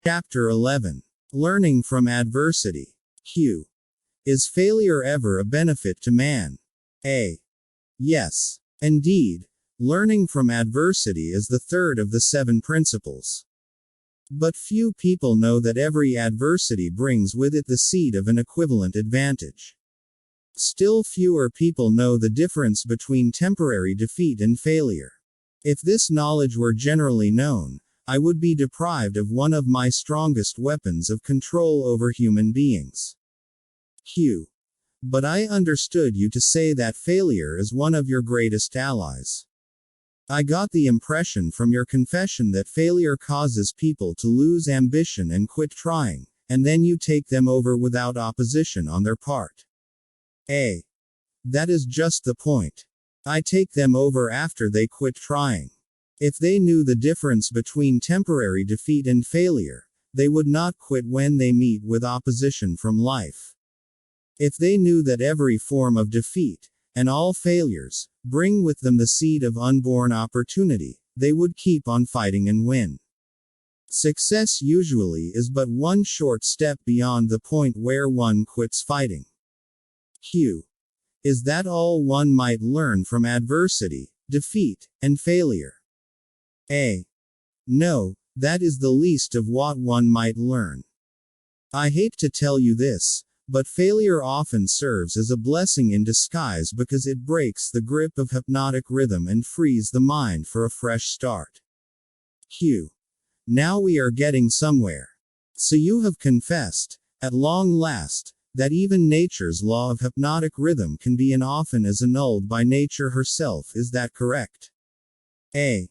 Chapter 11. Learning from Adversity. Q. Is failure ever a benefit to man? A. Yes. Indeed, learning from adversity is the third of the 7 principles. But few people know that every adversity brings with it the seed of an equivalent advantage. Still fewer people know the difference between temporary defeat and failure. If this knowledge were generally known, I would be deprived of one of my strongest weapons of control over human beings. Q. But I understood you to say that failure is one of your greatest allies. I got the impression from your confession that failure causes people to lose ambition and quit trying, and then you take them over without opposition on their part. A. That is just the point. I take them over after they quit trying. If they knew the difference between temporary defeat and failure, they would not quit when they meet with opposition from life. If they knew that every form of defeat, and all failures, bring with them the seed of unborn opportunity, they would keep on fighting and win. Success usually is but one short step beyond the point where one quits fighting. Q. Is that all one might learn from adversity, defeat, and failure? A. No, that is the least of what one might learn. I hate to tell you this, but failure often serves as a blessing in disguise because it breaks the grip of hypnotic rhythm and frees the mind for a fresh start. Q. Now we are getting somewhere. So you have confessed, at long last, that even nature's law of hypnotic rhythm can be and often is annulled by nature herself. Is that correct? A.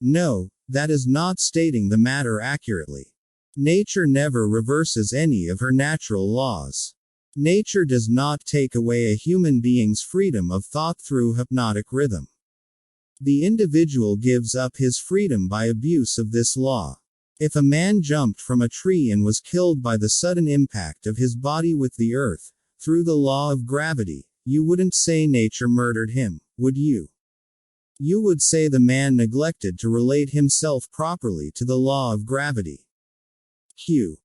No, that is not stating the matter accurately. Nature never reverses any of her natural laws. Nature does not take away a human being's freedom of thought through hypnotic rhythm. The individual gives up his freedom by abuse of this law. If a man jumped from a tree and was killed by the sudden impact of his body with the earth, through the law of gravity, you wouldn't say nature murdered him, would you? You would say the man neglected to relate himself properly to the law of gravity. Q.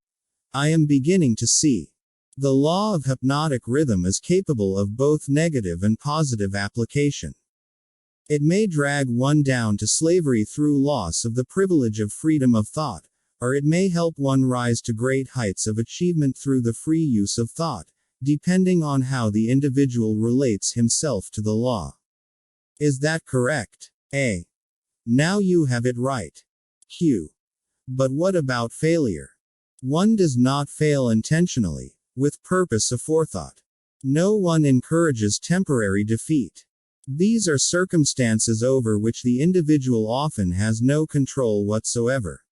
I am beginning to see. The law of hypnotic rhythm is capable of both negative and positive application. It may drag one down to slavery through loss of the privilege of freedom of thought, or it may help one rise to great heights of achievement through the free use of thought, depending on how the individual relates himself to the law. Is that correct? A. Now you have it right. Q. But what about failure? One does not fail intentionally, with purpose aforethought. No one encourages temporary defeat. These are circumstances over which the individual often has no control whatsoever.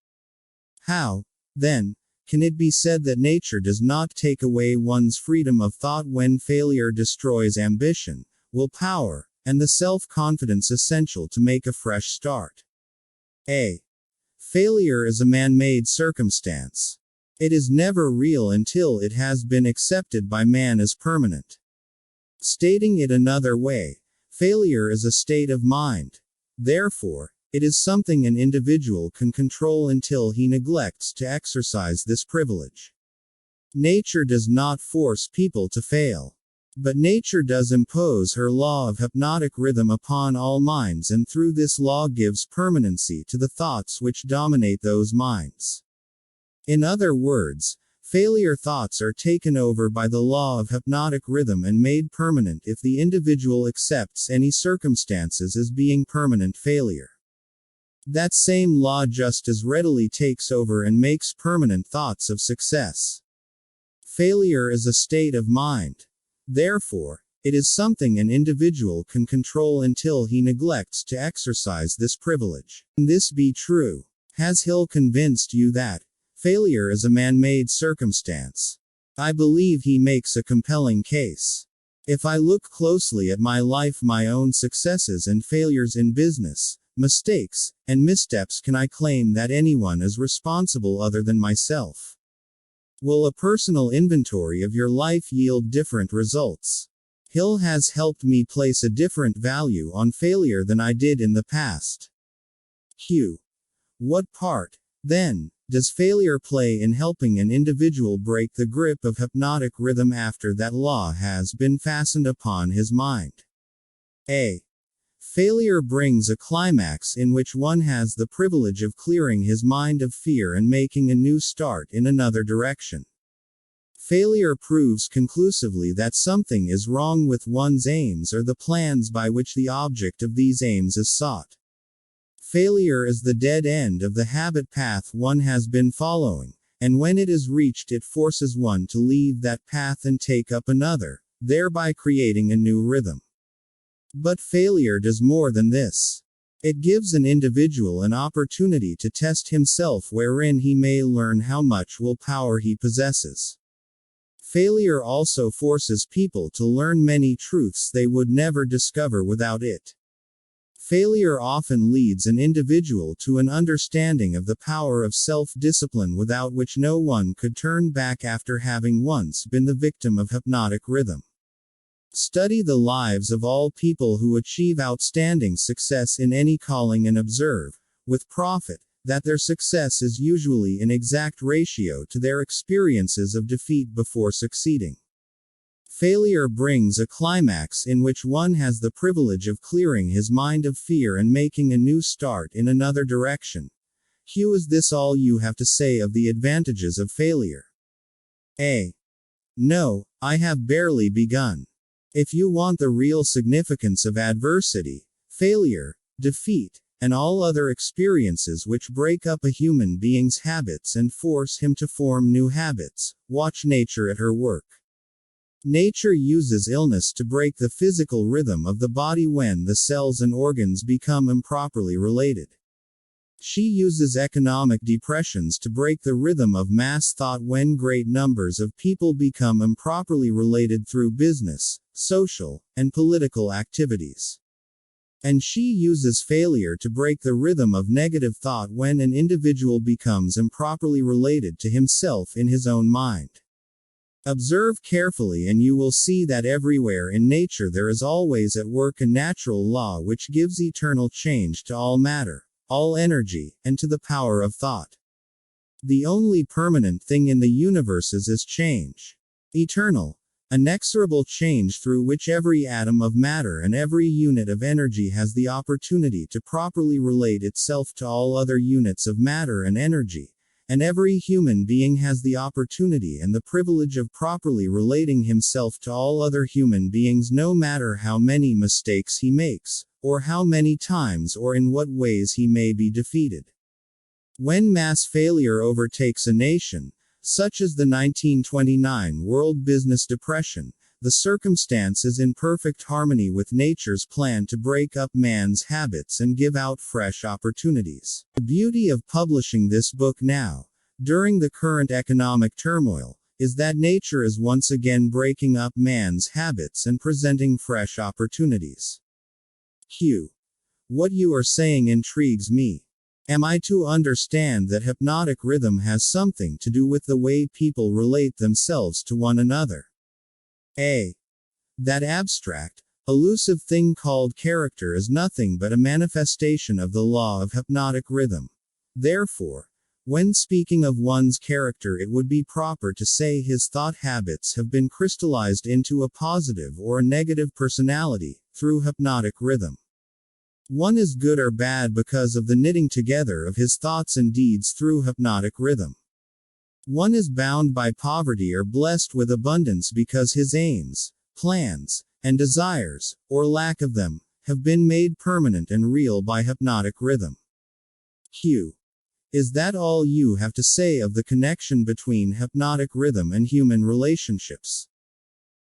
How, then, can it be said that nature does not take away one's freedom of thought when failure destroys ambition, willpower, and the self-confidence essential to make a fresh start? A. Failure is a man-made circumstance. It is never real until it has been accepted by man as permanent. Stating it another way, failure is a state of mind. Therefore, it is something an individual can control until he neglects to exercise this privilege. Nature does not force people to fail. But nature does impose her law of hypnotic rhythm upon all minds, and through this law gives permanency to the thoughts which dominate those minds. In other words, failure thoughts are taken over by the law of hypnotic rhythm and made permanent if the individual accepts any circumstances as being permanent failure. That same law just as readily takes over and makes permanent thoughts of success. Failure is a state of mind. Therefore, it is something an individual can control until he neglects to exercise this privilege. Can this be true? Has Hill convinced you that failure is a man-made circumstance? I believe he makes a compelling case. If I look closely at my life, my own successes and failures in business, mistakes, and missteps, can I claim that anyone is responsible other than myself? Will a personal inventory of your life yield different results? Hill has helped me place a different value on failure than I did in the past. Q. What part, then, does failure play in helping an individual break the grip of hypnotic rhythm after that law has been fastened upon his mind? A. Failure brings a climax in which one has the privilege of clearing his mind of fear and making a new start in another direction. Failure proves conclusively that something is wrong with one's aims or the plans by which the object of these aims is sought. Failure is the dead end of the habit path one has been following, and when it is reached it forces one to leave that path and take up another, thereby creating a new rhythm. But failure does more than this. It gives an individual an opportunity to test himself wherein he may learn how much willpower he possesses. Failure also forces people to learn many truths they would never discover without it. Failure often leads an individual to an understanding of the power of self-discipline without which no one could turn back after having once been the victim of hypnotic rhythm. Study the lives of all people who achieve outstanding success in any calling and observe, with profit, that their success is usually in exact ratio to their experiences of defeat before succeeding. Failure brings a climax in which one has the privilege of clearing his mind of fear and making a new start in another direction. Hugh, is this all you have to say of the advantages of failure? A. No, I have barely begun. If you want the real significance of adversity, failure, defeat, and all other experiences which break up a human being's habits and force him to form new habits, watch nature at her work. Nature uses illness to break the physical rhythm of the body when the cells and organs become improperly related. She uses economic depressions to break the rhythm of mass thought when great numbers of people become improperly related through business, social, and political activities. And she uses failure to break the rhythm of negative thought when an individual becomes improperly related to himself in his own mind. Observe carefully and you will see that everywhere in nature there is always at work a natural law which gives eternal change to all matter, all energy, and to the power of thought. The only permanent thing in the universes is change. Eternal, inexorable change through which every atom of matter and every unit of energy has the opportunity to properly relate itself to all other units of matter and energy. And every human being has the opportunity and the privilege of properly relating himself to all other human beings no matter how many mistakes he makes, or how many times or in what ways he may be defeated. When mass failure overtakes a nation, such as the 1929 World Business Depression, the circumstance is in perfect harmony with nature's plan to break up man's habits and give out fresh opportunities. The beauty of publishing this book now, during the current economic turmoil, is that nature is once again breaking up man's habits and presenting fresh opportunities. Hugh, what you are saying intrigues me. Am I to understand that hypnotic rhythm has something to do with the way people relate themselves to one another? A. That abstract, elusive thing called character is nothing but a manifestation of the law of hypnotic rhythm. Therefore, when speaking of one's character it would be proper to say his thought habits have been crystallized into a positive or a negative personality, through hypnotic rhythm. One is good or bad because of the knitting together of his thoughts and deeds through hypnotic rhythm. One is bound by poverty or blessed with abundance because his aims, plans, and desires, or lack of them, have been made permanent and real by hypnotic rhythm. Hugh, is that all you have to say of the connection between hypnotic rhythm and human relationships?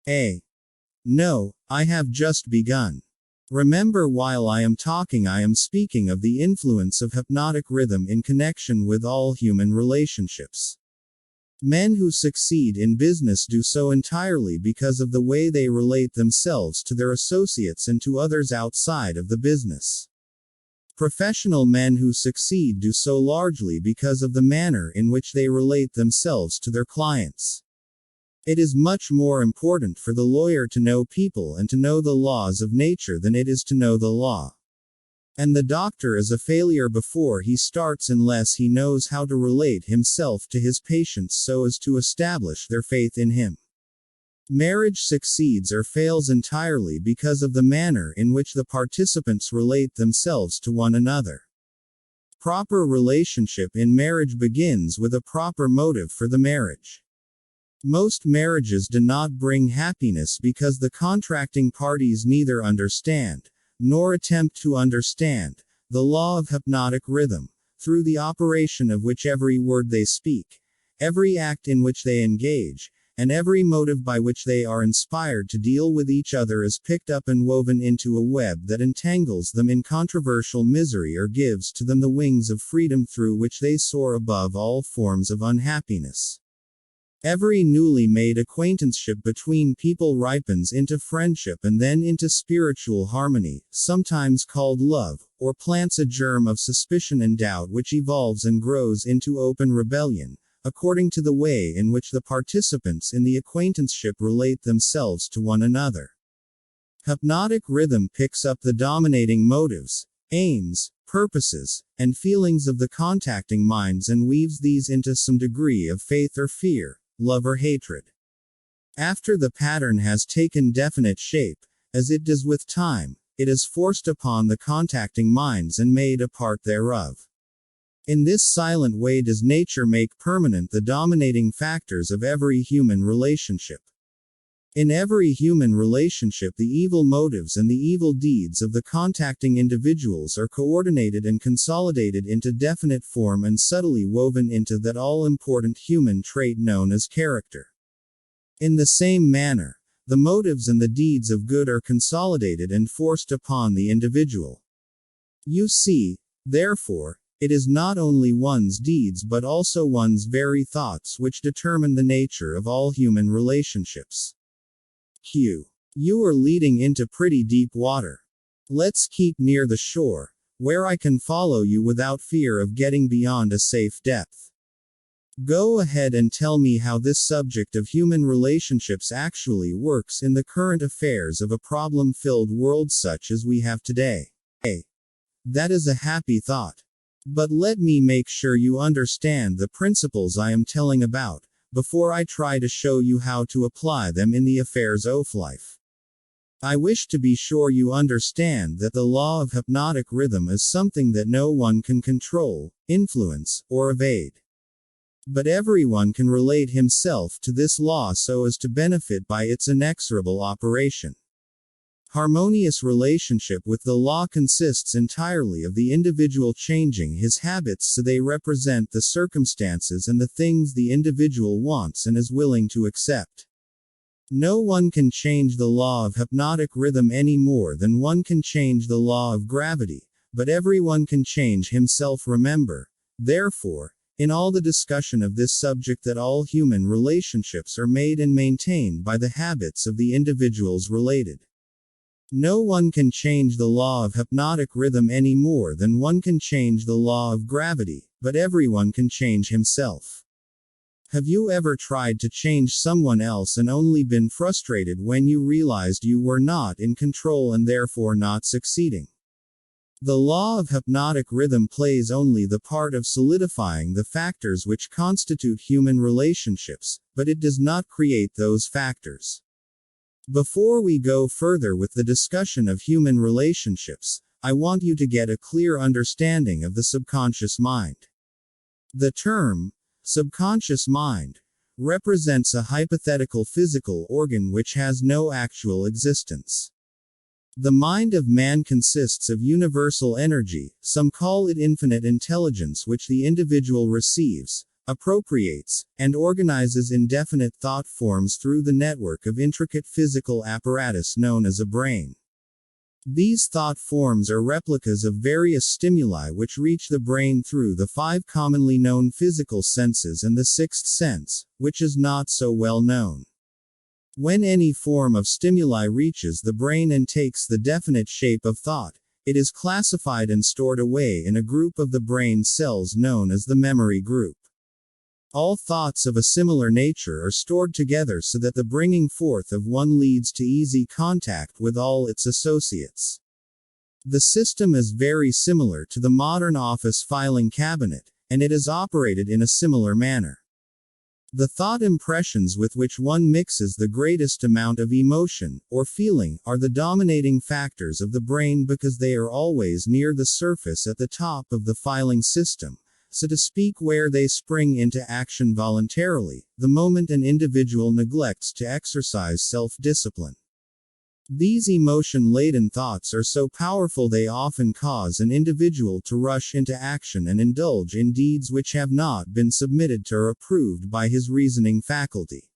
A. No, I have just begun. Remember, while I am talking I am speaking of the influence of hypnotic rhythm in connection with all human relationships. Men who succeed in business do so entirely because of the way they relate themselves to their associates and to others outside of the business. Professional men who succeed do so largely because of the manner in which they relate themselves to their clients. It is much more important for the lawyer to know people and to know the laws of nature than it is to know the law. And the doctor is a failure before he starts unless he knows how to relate himself to his patients so as to establish their faith in him. Marriage succeeds or fails entirely because of the manner in which the participants relate themselves to one another. Proper relationship in marriage begins with a proper motive for the marriage. Most marriages do not bring happiness because the contracting parties neither understand, nor attempt to understand, the law of hypnotic rhythm, through the operation of which every word they speak, every act in which they engage, and every motive by which they are inspired to deal with each other is picked up and woven into a web that entangles them in controversial misery or gives to them the wings of freedom through which they soar above all forms of unhappiness. Every newly made acquaintanceship between people ripens into friendship and then into spiritual harmony, sometimes called love, or plants a germ of suspicion and doubt which evolves and grows into open rebellion, according to the way in which the participants in the acquaintanceship relate themselves to one another. Hypnotic rhythm picks up the dominating motives, aims, purposes, and feelings of the contacting minds and weaves these into some degree of faith or fear, love or hatred. After the pattern has taken definite shape, as it does with time, it is forced upon the contacting minds and made a part thereof. In this silent way does nature make permanent the dominating factors of every human relationship. In every human relationship the evil motives and the evil deeds of the contacting individuals are coordinated and consolidated into definite form and subtly woven into that all-important human trait known as character. In the same manner, the motives and the deeds of good are consolidated and forced upon the individual. You see, therefore, it is not only one's deeds but also one's very thoughts which determine the nature of all human relationships. Q. You are leading into pretty deep water. Let's keep near the shore, where I can follow you without fear of getting beyond a safe depth. Go ahead and tell me how this subject of human relationships actually works in the current affairs of a problem-filled world such as we have today. That is a happy thought. But let me make sure you understand the principles I am telling about, before I try to show you how to apply them in the affairs of life. I wish to be sure you understand that the law of hypnotic rhythm is something that no one can control, influence, or evade. But everyone can relate himself to this law so as to benefit by its inexorable operation. Harmonious relationship with the law consists entirely of the individual changing his habits so they represent the circumstances and the things the individual wants and is willing to accept. No one can change the law of hypnotic rhythm any more than one can change the law of gravity, but everyone can change himself. Remember, therefore, in all the discussion of this subject that all human relationships are made and maintained by the habits of the individuals related. No one can change the law of hypnotic rhythm any more than one can change the law of gravity, but everyone can change himself. Have you ever tried to change someone else and only been frustrated when you realized you were not in control and therefore not succeeding? The law of hypnotic rhythm plays only the part of solidifying the factors which constitute human relationships, but it does not create those factors. Before we go further with the discussion of human relationships, I want you to get a clear understanding of the subconscious mind. The term, subconscious mind, represents a hypothetical physical organ which has no actual existence. The mind of man consists of universal energy, some call it infinite intelligence, which the individual receives, appropriates, and organizes in definite thought forms through the network of intricate physical apparatus known as a brain. These thought forms are replicas of various stimuli which reach the brain through the 5 commonly known physical senses and the 6th sense, which is not so well known. When any form of stimuli reaches the brain and takes the definite shape of thought, it is classified and stored away in a group of the brain cells known as the memory group. All thoughts of a similar nature are stored together so that the bringing forth of one leads to easy contact with all its associates. The system is very similar to the modern office filing cabinet, and it is operated in a similar manner. The thought impressions with which one mixes the greatest amount of emotion, or feeling, are the dominating factors of the brain because they are always near the surface at the top of the filing system, so to speak, where they spring into action voluntarily, the moment an individual neglects to exercise self-discipline. These emotion-laden thoughts are so powerful they often cause an individual to rush into action and indulge in deeds which have not been submitted to or approved by his reasoning faculty.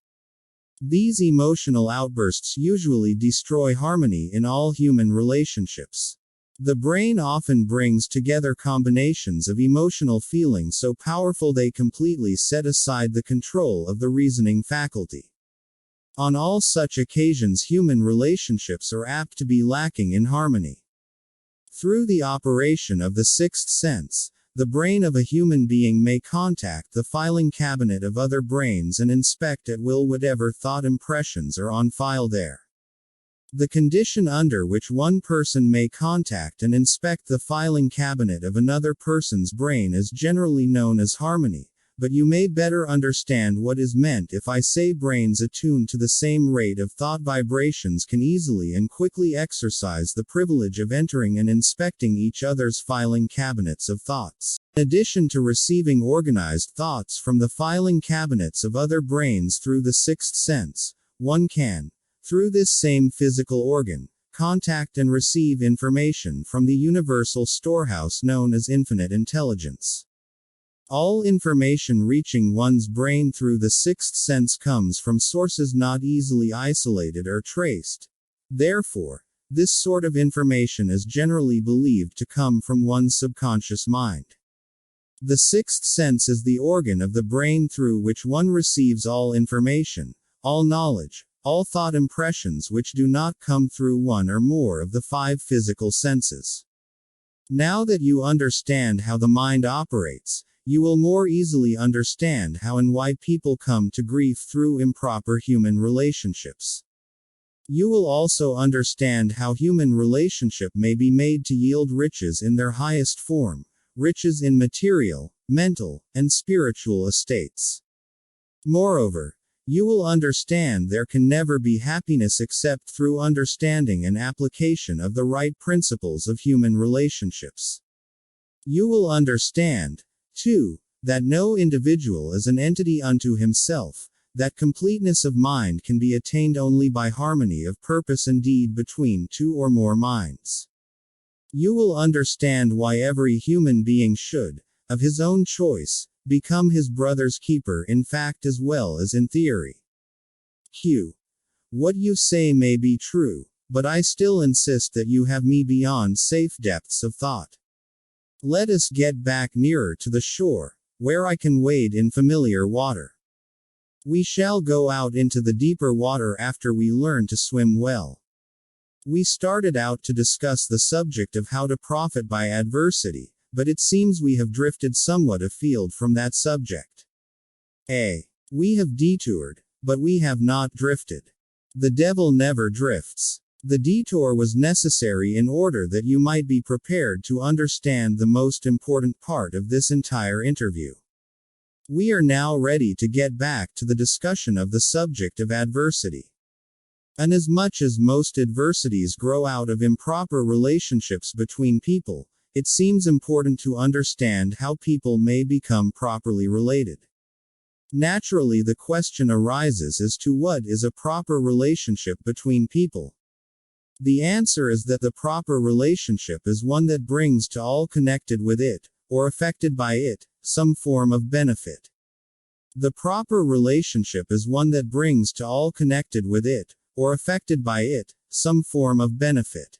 These emotional outbursts usually destroy harmony in all human relationships. The brain often brings together combinations of emotional feelings so powerful they completely set aside the control of the reasoning faculty. On all such occasions, human relationships are apt to be lacking in harmony. Through the operation of the sixth sense, the brain of a human being may contact the filing cabinet of other brains and inspect at will whatever thought impressions are on file there. The condition under which one person may contact and inspect the filing cabinet of another person's brain is generally known as harmony. But you may better understand what is meant if I say brains attuned to the same rate of thought vibrations can easily and quickly exercise the privilege of entering and inspecting each other's filing cabinets of thoughts. In addition to receiving organized thoughts from the filing cabinets of other brains through the sixth sense, one can, through this same physical organ, contact and receive information from the universal storehouse known as infinite intelligence. All information reaching one's brain through the sixth sense comes from sources not easily isolated or traced. Therefore, this sort of information is generally believed to come from one's subconscious mind. The sixth sense is the organ of the brain through which one receives all information, all knowledge, all thought impressions which do not come through one or more of the five physical senses. Now that you understand how the mind operates, you will more easily understand how and why people come to grief through improper human relationships. You will also understand how human relationship may be made to yield riches in their highest form, riches in material, mental, and spiritual estates. Moreover, you will understand there can never be happiness except through understanding and application of the right principles of human relationships. You will understand, 2. That no individual is an entity unto himself, that completeness of mind can be attained only by harmony of purpose and deed between two or more minds. You will understand why every human being should, of his own choice, become his brother's keeper in fact as well as in theory. Q. What you say may be true, but I still insist that you have me beyond safe depths of thought. Let us get back nearer to the shore, where I can wade in familiar water. We shall go out into the deeper water after we learn to swim well. We started out to discuss the subject of how to profit by adversity, but it seems we have drifted somewhat afield from that subject. We have detoured, but we have not drifted. The devil never drifts. The detour was necessary in order that you might be prepared to understand the most important part of this entire interview. We are now ready to get back to the discussion of the subject of adversity. Inasmuch as most adversities grow out of improper relationships between people, it seems important to understand how people may become properly related. Naturally, the question arises as to what is a proper relationship between people. The answer is that the proper relationship is one that brings to all connected with it, or affected by it, some form of benefit. The proper relationship is one that brings to all connected with it, or affected by it, some form of benefit.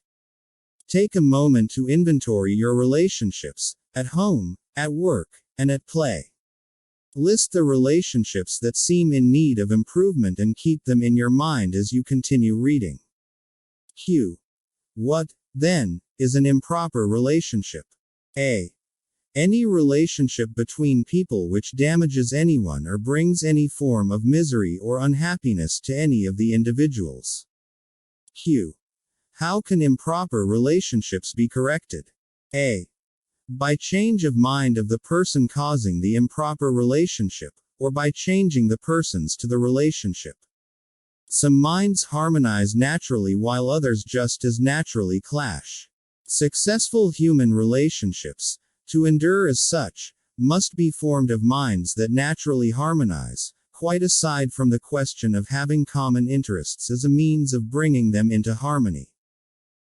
Take a moment to inventory your relationships, at home, at work, and at play. List the relationships that seem in need of improvement and keep them in your mind as you continue reading. Q. What, then, is an improper relationship? A. Any relationship between people which damages anyone or brings any form of misery or unhappiness to any of the individuals. Q. How can improper relationships be corrected? A. By change of mind of the person causing the improper relationship, or by changing the persons to the relationship. Some minds harmonize naturally while others just as naturally clash. Successful human relationships, to endure as such, must be formed of minds that naturally harmonize, quite aside from the question of having common interests as a means of bringing them into harmony.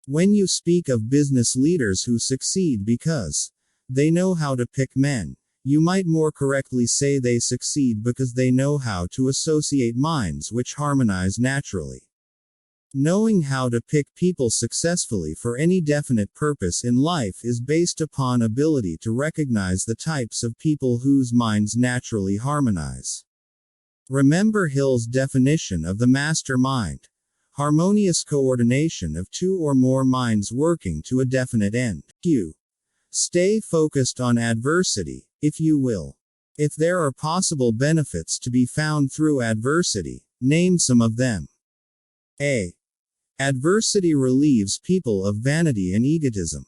When you speak of business leaders who succeed because they know how to pick men, you might more correctly say they succeed because they know how to associate minds which harmonize naturally. Knowing how to pick people successfully for any definite purpose in life is based upon ability to recognize the types of people whose minds naturally harmonize. Remember Hill's definition of the master mind: harmonious coordination of two or more minds working to a definite end. Q. Stay focused on adversity, if you will. If there are possible benefits to be found through adversity, name some of them. A. Adversity relieves people of vanity and egotism.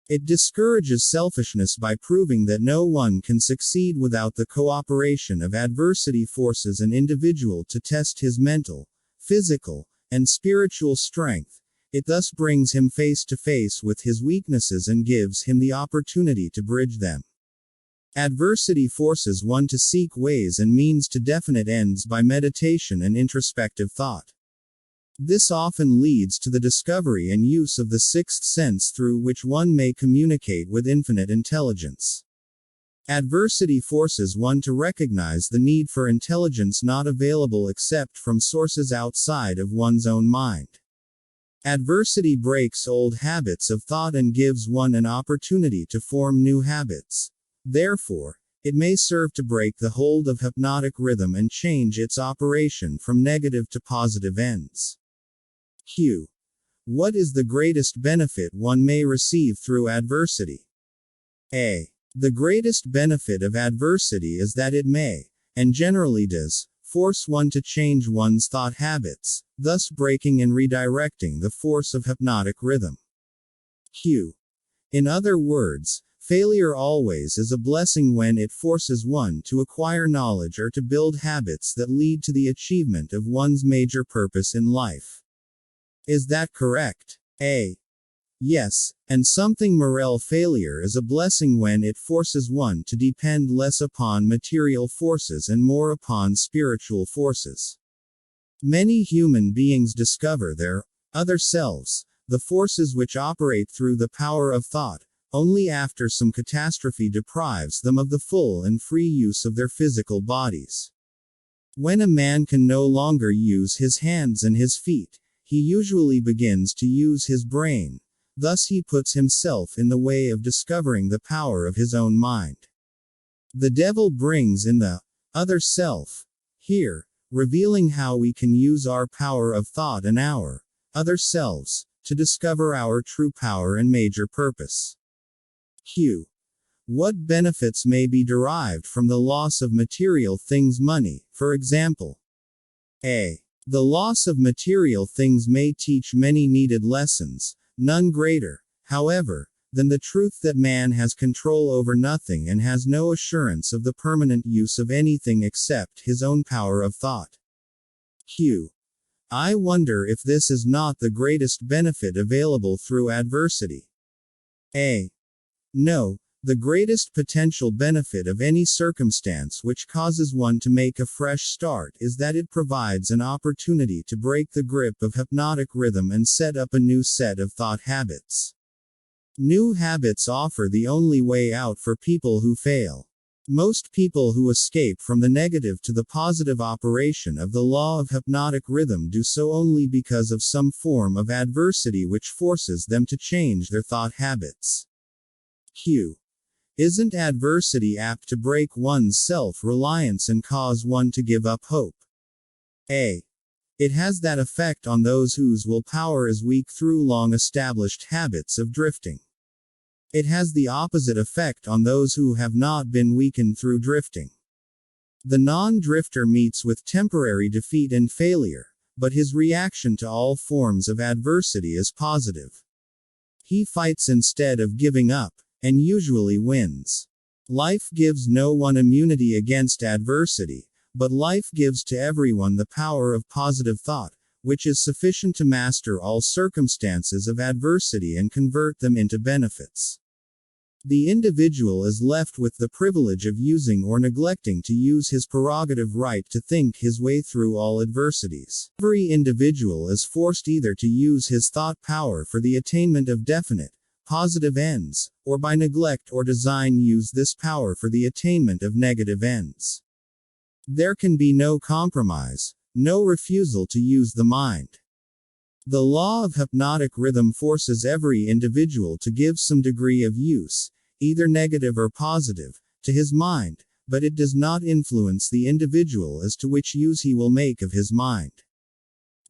It discourages selfishness by proving that no one can succeed without the cooperation of adversity. Forces an individual to test his mental, physical, and spiritual strength. It thus brings him face to face with his weaknesses and gives him the opportunity to bridge them. Adversity forces one to seek ways and means to definite ends by meditation and introspective thought. This often leads to the discovery and use of the sixth sense through which one may communicate with infinite intelligence. Adversity forces one to recognize the need for intelligence not available except from sources outside of one's own mind. Adversity breaks old habits of thought and gives one an opportunity to form new habits. Therefore, it may serve to break the hold of hypnotic rhythm and change its operation from negative to positive ends. Q. What is the greatest benefit one may receive through adversity? A. The greatest benefit of adversity is that it may, and generally does, force one to change one's thought habits, thus breaking and redirecting the force of hypnotic rhythm. Q. In other words, failure always is a blessing when it forces one to acquire knowledge or to build habits that lead to the achievement of one's major purpose in life. Is that correct? A. Yes, and something morel failure is a blessing when it forces one to depend less upon material forces and more upon spiritual forces. Many human beings discover their other selves, the forces which operate through the power of thought, only after some catastrophe deprives them of the full and free use of their physical bodies. When a man can no longer use his hands and his feet, he usually begins to use his brain. Thus he puts himself in the way of discovering the power of his own mind. The devil brings in the other self, here, revealing how we can use our power of thought and our other selves to discover our true power and major purpose. Q. What benefits may be derived from the loss of material things, money, for example? A. The loss of material things may teach many needed lessons, none greater, however, than the truth that man has control over nothing and has no assurance of the permanent use of anything except his own power of thought. Q. I wonder if this is not the greatest benefit available through adversity. A. No, the greatest potential benefit of any circumstance which causes one to make a fresh start is that it provides an opportunity to break the grip of hypnotic rhythm and set up a new set of thought habits. New habits offer the only way out for people who fail. Most people who escape from the negative to the positive operation of the law of hypnotic rhythm do so only because of some form of adversity which forces them to change their thought habits. Q. Isn't adversity apt to break one's self-reliance and cause one to give up hope? A. It has that effect on those whose willpower is weak through long-established habits of drifting. It has the opposite effect on those who have not been weakened through drifting. The non-drifter meets with temporary defeat and failure, but his reaction to all forms of adversity is positive. He fights instead of giving up, and usually wins. Life gives no one immunity against adversity, but life gives to everyone the power of positive thought, which is sufficient to master all circumstances of adversity and convert them into benefits. The individual is left with the privilege of using or neglecting to use his prerogative right to think his way through all adversities. Every individual is forced either to use his thought power for the attainment of definite, positive ends, or by neglect or design use this power for the attainment of negative ends. There can be no compromise, no refusal to use the mind. The law of hypnotic rhythm forces every individual to give some degree of use, either negative or positive, to his mind, but it does not influence the individual as to which use he will make of his mind.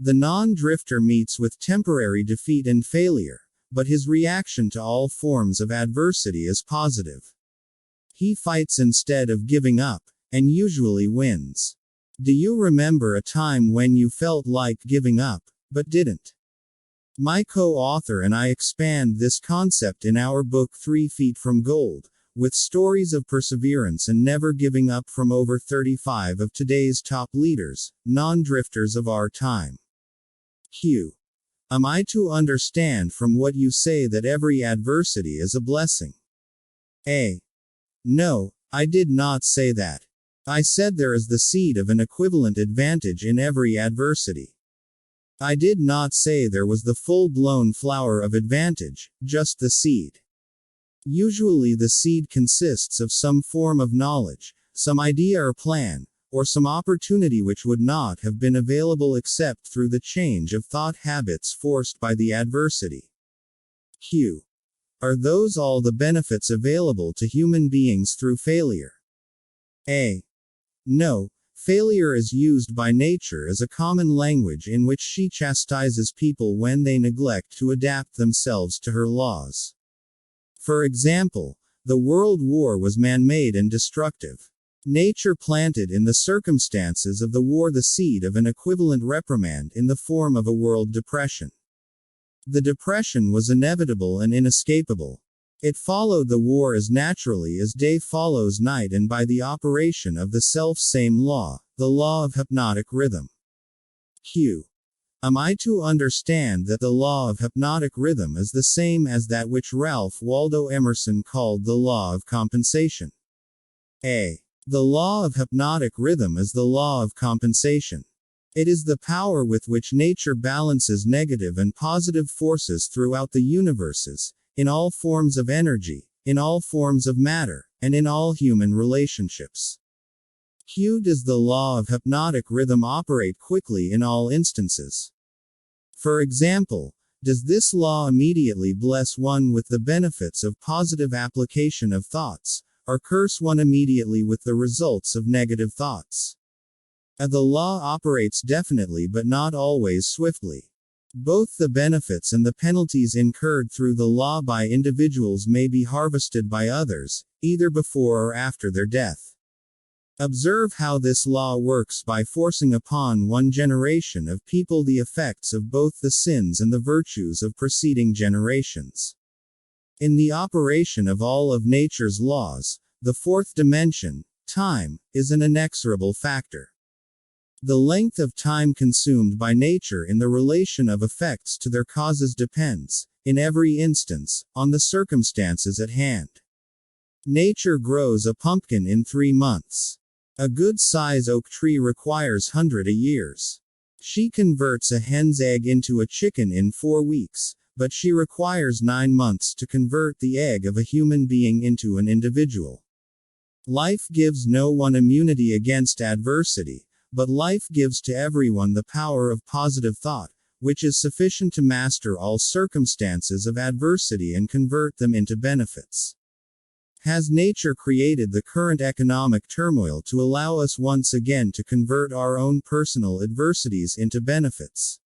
The non-drifter meets with temporary defeat and failure, but his reaction to all forms of adversity is positive. He fights instead of giving up, and usually wins. Do you remember a time when you felt like giving up, but didn't? My co-author and I expand this concept in our book 3 Feet from Gold, with stories of perseverance and never giving up from over 35 of today's top leaders, non-drifters of our time. Q. Am I to understand from what you say that every adversity is a blessing? A. No, I did not say that. I said there is the seed of an equivalent advantage in every adversity. I did not say there was the full-blown flower of advantage, just the seed. Usually the seed consists of some form of knowledge, some idea or plan, or some opportunity which would not have been available except through the change of thought habits forced by the adversity. Q. Are those all the benefits available to human beings through failure? A. No. Failure is used by nature as a common language in which she chastises people when they neglect to adapt themselves to her laws. For example, the World War was man-made and destructive. Nature planted in the circumstances of the war the seed of an equivalent reprimand in the form of a world depression. The depression was inevitable and inescapable. It followed the war as naturally as day follows night and by the operation of the self-same law, the law of hypnotic rhythm. Q. Am I to understand that the law of hypnotic rhythm is the same as that which Ralph Waldo Emerson called the law of compensation? A. The law of hypnotic rhythm is the law of compensation. It is the power with which nature balances negative and positive forces throughout the universes, in all forms of energy, in all forms of matter, and in all human relationships. Q. Does the law of hypnotic rhythm operate quickly in all instances? For example, does this law immediately bless one with the benefits of positive application of thoughts, or curse one immediately with the results of negative thoughts? The law operates definitely but not always swiftly. Both the benefits and the penalties incurred through the law by individuals may be harvested by others, either before or after their death. Observe how this law works by forcing upon one generation of people the effects of both the sins and the virtues of preceding generations. In the operation of all of nature's laws, the fourth dimension, time, is an inexorable factor. The length of time consumed by nature in the relation of effects to their causes depends, in every instance, on the circumstances at hand. Nature grows a pumpkin in 3 months. A good-size oak tree requires hundreds of years. She converts a hen's egg into a chicken in 4 weeks, but she requires 9 months to convert the egg of a human being into an individual. Life gives no one immunity against adversity, but life gives to everyone the power of positive thought, which is sufficient to master all circumstances of adversity and convert them into benefits. Has nature created the current economic turmoil to allow us once again to convert our own personal adversities into benefits?